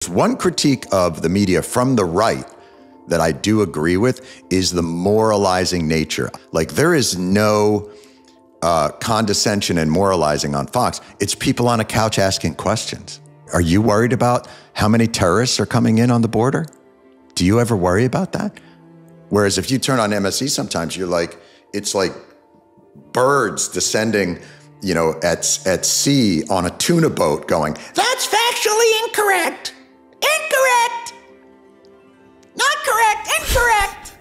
One critique of the media from the right that I do agree with is the moralizing nature. Like, there is no condescension and moralizing on Fox. It's people on a couch asking questions. Are you worried about how many terrorists are coming in on the border? Do you ever worry about that? Whereas if you turn on MSE sometimes, you're like, it's like birds descending, you know, at sea on a tuna boat going, that's factually incorrect. Incorrect. Not correct. Incorrect.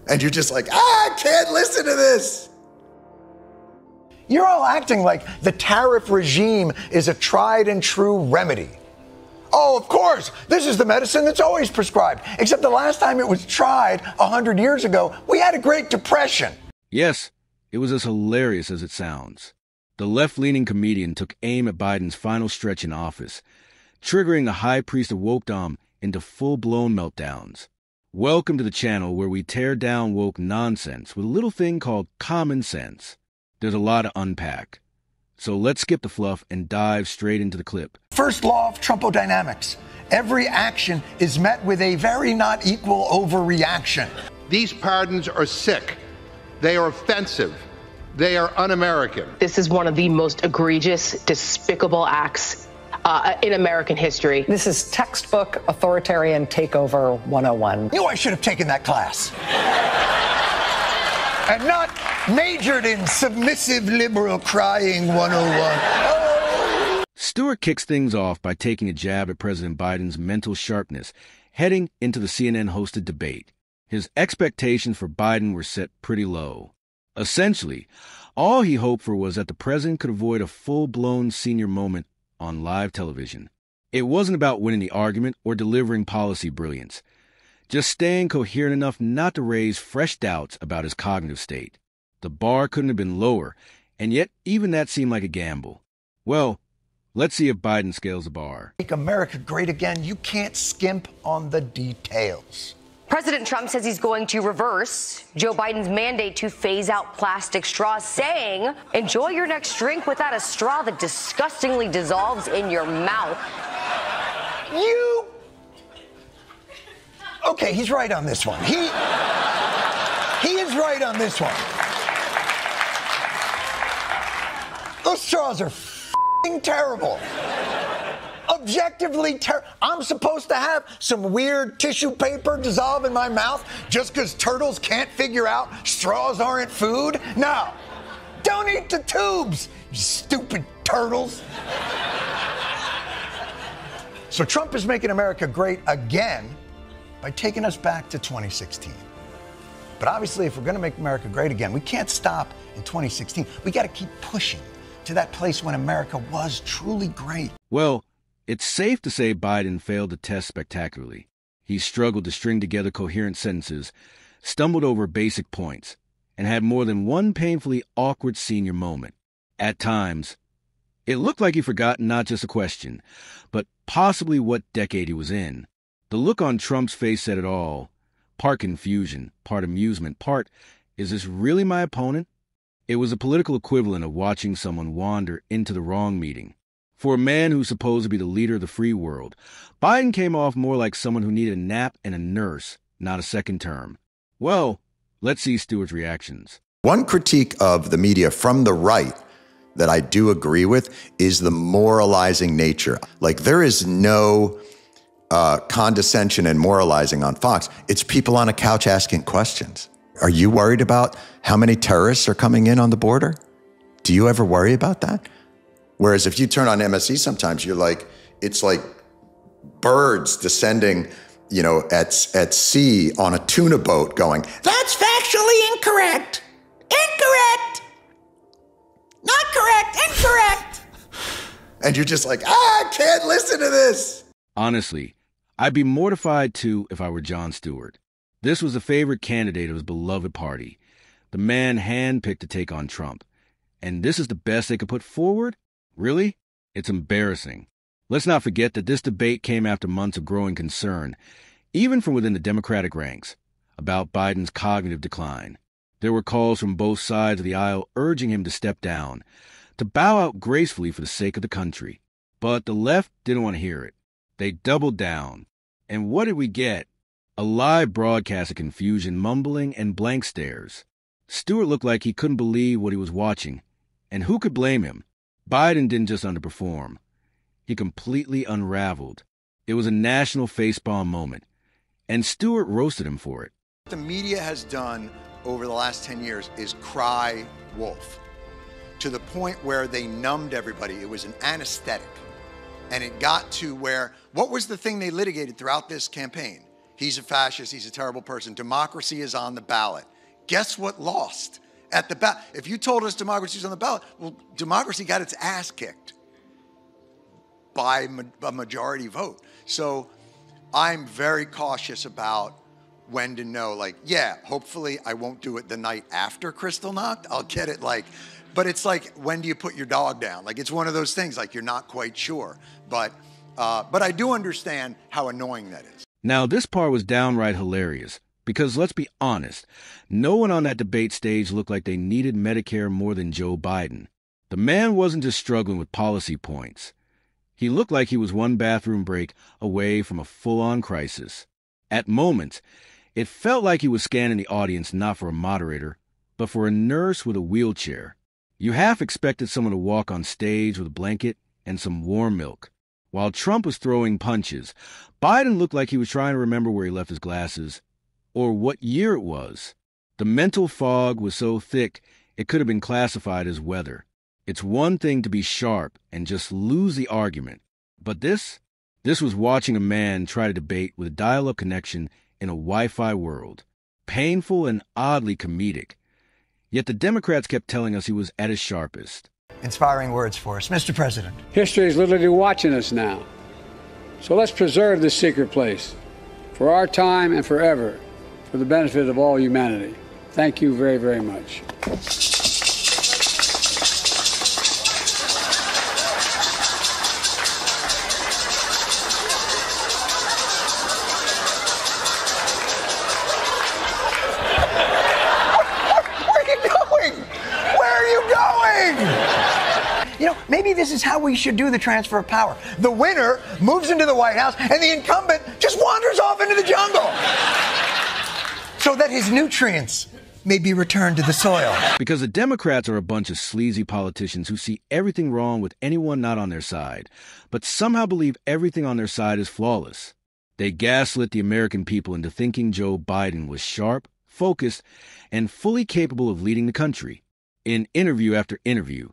And you're just like, I can't listen to this. You're all acting like the tariff regime is a tried and true remedy. Oh, of course, this is the medicine that's always prescribed. Except the last time it was tried 100 years ago, we had a Great Depression. Yes, it was as hilarious as it sounds. The left-leaning comedian took aim at Biden's final stretch in office, triggering the high priest of wokedom into full-blown meltdowns. Welcome to the channel where we tear down woke nonsense with a little thing called common sense. There's a lot to unpack. So let's skip the fluff and dive straight into the clip. First law of Trumpodynamics. Every action is met with a very not equal overreaction. These pardons are sick. They are offensive. They are un-American. This is one of the most egregious, despicable acts in American history. This is textbook authoritarian takeover 101. You know, I should have taken that class. And not majored in submissive liberal crying 101. Oh. Stewart kicks things off by taking a jab at President Biden's mental sharpness heading into the CNN-hosted debate. His expectations for Biden were set pretty low. Essentially, all he hoped for was that the president could avoid a full-blown senior moment on live television. It wasn't about winning the argument or delivering policy brilliance, just staying coherent enough not to raise fresh doubts about his cognitive state. The bar couldn't have been lower, and yet even that seemed like a gamble. Well, let's see if Biden scales the bar. Make America great again. You can't skimp on the details. President Trump says he's going to reverse Joe Biden's mandate to phase out plastic straws, saying, enjoy your next drink without a straw that disgustingly dissolves in your mouth. Okay, he's right on this one. He is right on this one. Those straws are f***ing terrible. Objectively terrible. I'm supposed to have some weird tissue paper dissolve in my mouth just because turtles can't figure out straws aren't food? No. Don't eat the tubes, you stupid turtles. So Trump is making America great again by taking us back to 2016. But obviously, if we're going to make America great again, we can't stop in 2016. We got to keep pushing to that place when America was truly great. Well, it's safe to say Biden failed the test spectacularly. He struggled to string together coherent sentences, stumbled over basic points, and had more than one painfully awkward senior moment. At times, it looked like he forgot not just a question, but possibly what decade he was in. The look on Trump's face said it all. Part confusion, part amusement, part, is this really my opponent? It was a political equivalent of watching someone wander into the wrong meeting. For a man who's supposed to be the leader of the free world, Biden came off more like someone who needed a nap and a nurse, not a second term. Well, let's see Stewart's reactions. One critique of the media from the right that I do agree with is the moralizing nature. Like, there is no condescension and moralizing on Fox. It's people on a couch asking questions. Are you worried about how many terrorists are coming in on the border? Do you ever worry about that? Whereas if you turn on MSE sometimes, you're like, it's like birds descending, you know, at sea on a tuna boat going, that's factually incorrect. Incorrect. Not correct. Incorrect. And you're just like, I can't listen to this. Honestly, I'd be mortified too if I were Jon Stewart. This was the favorite candidate of his beloved party, the man handpicked to take on Trump. And this is the best they could put forward? Really? It's embarrassing. Let's not forget that this debate came after months of growing concern, even from within the Democratic ranks, about Biden's cognitive decline. There were calls from both sides of the aisle urging him to step down, to bow out gracefully for the sake of the country. But the left didn't want to hear it. They doubled down. And what did we get? A live broadcast of confusion, mumbling, and blank stares. Stewart looked like he couldn't believe what he was watching. And who could blame him? Biden didn't just underperform. He completely unraveled. It was a national facepalm moment. And Stewart roasted him for it. What the media has done over the last 10 years is cry wolf, to the point where they numbed everybody. It was an anesthetic. And it got to where, what was the thing they litigated throughout this campaign? He's a fascist, he's a terrible person. Democracy is on the ballot. Guess what lost at the ballot? If you told us democracy is on the ballot, well, democracy got its ass kicked by a majority vote. So I'm very cautious about when to know, like, yeah, hopefully I won't do it the night after Kristallnacht. I'll get it, like, but it's like, when do you put your dog down? Like, it's one of those things, like, you're not quite sure. But I do understand how annoying that is. Now, this part was downright hilarious, because let's be honest, no one on that debate stage looked like they needed Medicare more than Joe Biden. The man wasn't just struggling with policy points. He looked like he was one bathroom break away from a full-on crisis. At moments, it felt like he was scanning the audience not for a moderator, but for a nurse with a wheelchair. You half expected someone to walk on stage with a blanket and some warm milk. While Trump was throwing punches, Biden looked like he was trying to remember where he left his glasses, or what year it was. The mental fog was so thick it could have been classified as weather. It's one thing to be sharp and just lose the argument, but this was watching a man try to debate with a dial-up connection in a Wi-Fi world. Painful and oddly comedic. Yet the Democrats kept telling us he was at his sharpest. Inspiring words for us. Mr. President. History is literally watching us now. So let's preserve this secret place for our time and forever, for the benefit of all humanity. Thank you very, very much. You know, maybe this is how we should do the transfer of power. The winner moves into the White House, and the incumbent just wanders off into the jungle so that his nutrients may be returned to the soil. Because the Democrats are a bunch of sleazy politicians who see everything wrong with anyone not on their side, but somehow believe everything on their side is flawless. They gaslit the American people into thinking Joe Biden was sharp, focused, and fully capable of leading the country. In interview after interview,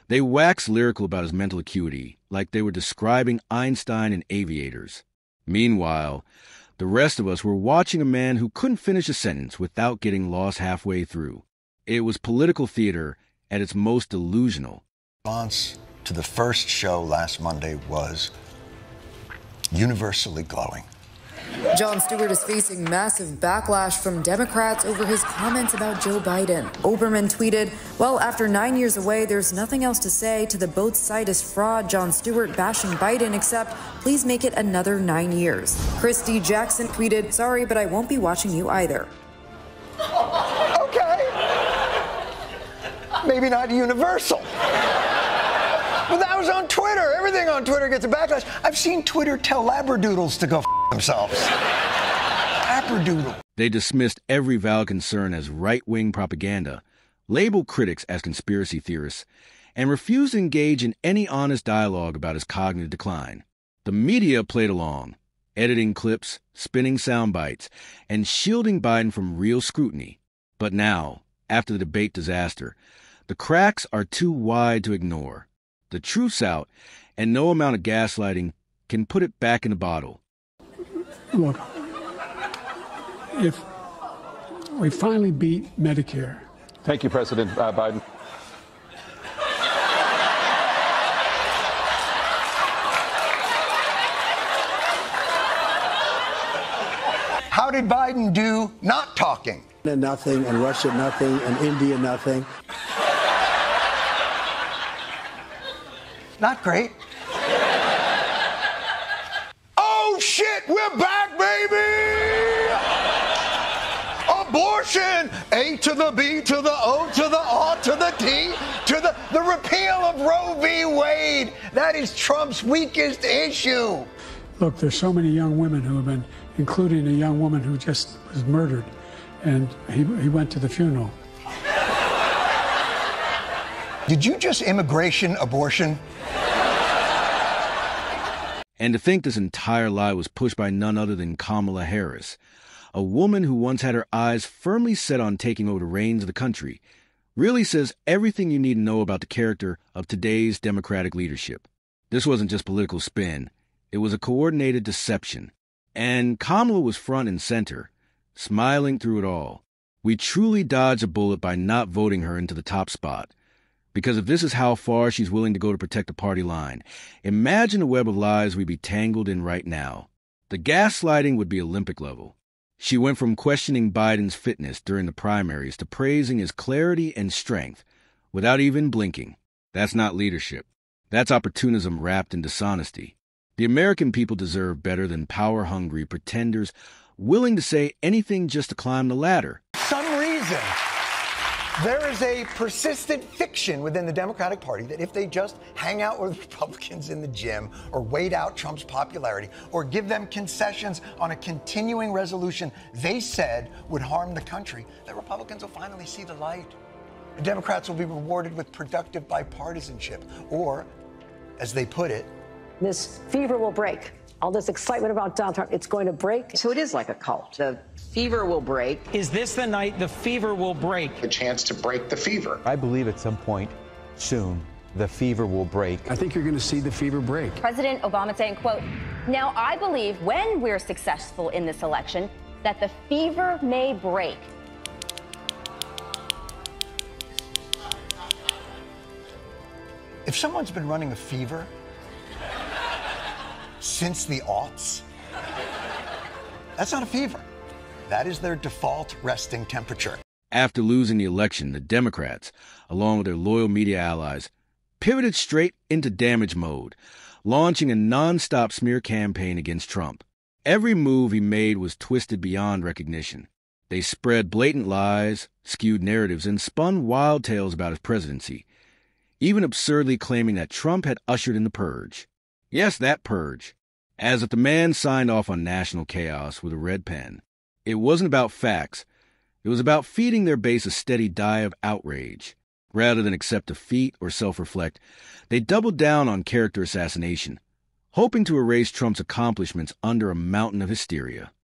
they waxed lyrical about his mental acuity, like they were describing Einstein and aviators. Meanwhile, the rest of us were watching a man who couldn't finish a sentence without getting lost halfway through. It was political theater at its most delusional. Response to the first show last Monday was universally glowing. Jon Stewart is facing massive backlash from Democrats over his comments about Joe Biden. Oberman tweeted, well, after 9 years away, there's nothing else to say to the both side is fraud Jon Stewart bashing Biden except please make it another 9 years. Christy Jackson tweeted, sorry, but I won't be watching you either. Okay. Maybe not universal. But that was on Twitter. Everything on Twitter gets a backlash. I've seen Twitter tell labradoodles to go themselves. Labradoodle. They dismissed every valid concern as right-wing propaganda, labeled critics as conspiracy theorists, and refused to engage in any honest dialogue about his cognitive decline. The media played along, editing clips, spinning sound bites, and shielding Biden from real scrutiny. But now, after the debate disaster, the cracks are too wide to ignore. The truth's out, and no amount of gaslighting can put it back in the bottle. Look, if we finally beat Medicare. Thank you, President Biden. How did Biden do not talking? Nothing, and Russia nothing, and India nothing. Not great. Oh, shit, we're back, baby! Abortion! A to the B to the O to the R to the T to the repeal of Roe v. Wade. That is Trump's weakest issue. Look, there's so many young women who have been, including a young woman who just was murdered, and he went to the funeral. Did you just immigration abortion? And to think this entire lie was pushed by none other than Kamala Harris, a woman who once had her eyes firmly set on taking over the reins of the country, really says everything you need to know about the character of today's Democratic leadership. This wasn't just political spin. It was a coordinated deception. And Kamala was front and center, smiling through it all. We truly dodged a bullet by not voting her into the top spot. Because if this is how far she's willing to go to protect the party line, imagine the web of lies we'd be tangled in right now. The gaslighting would be Olympic level. She went from questioning Biden's fitness during the primaries to praising his clarity and strength without even blinking. That's not leadership. That's opportunism wrapped in dishonesty. The American people deserve better than power-hungry pretenders willing to say anything just to climb the ladder. For some reason, there is a persistent fiction within the Democratic Party that if they just hang out with Republicans in the gym or wait out Trump's popularity or give them concessions on a continuing resolution they said would harm the country, that Republicans will finally see the light. The Democrats will be rewarded with productive bipartisanship, or, as they put it, this fever will break. All this excitement about Donald Trump, it's going to break. So it is like a cult. The fever will break. Is this the night the fever will break? A chance to break the fever. I believe at some point soon the fever will break. I think you're going to see the fever break. President Obama saying, quote, "Now I believe when we're successful in this election that the fever may break." If someone's been running a fever since the aughts, that's not a fever. That is their default resting temperature. After losing the election, the Democrats, along with their loyal media allies, pivoted straight into damage mode, launching a non-stop smear campaign against Trump. Every move he made was twisted beyond recognition. They spread blatant lies, skewed narratives, and spun wild tales about his presidency, even absurdly claiming that Trump had ushered in the purge. Yes, that purge. As if the man signed off on national chaos with a red pen. It wasn't about facts. It was about feeding their base a steady diet of outrage. Rather than accept defeat or self-reflect, they doubled down on character assassination, hoping to erase Trump's accomplishments under a mountain of hysteria.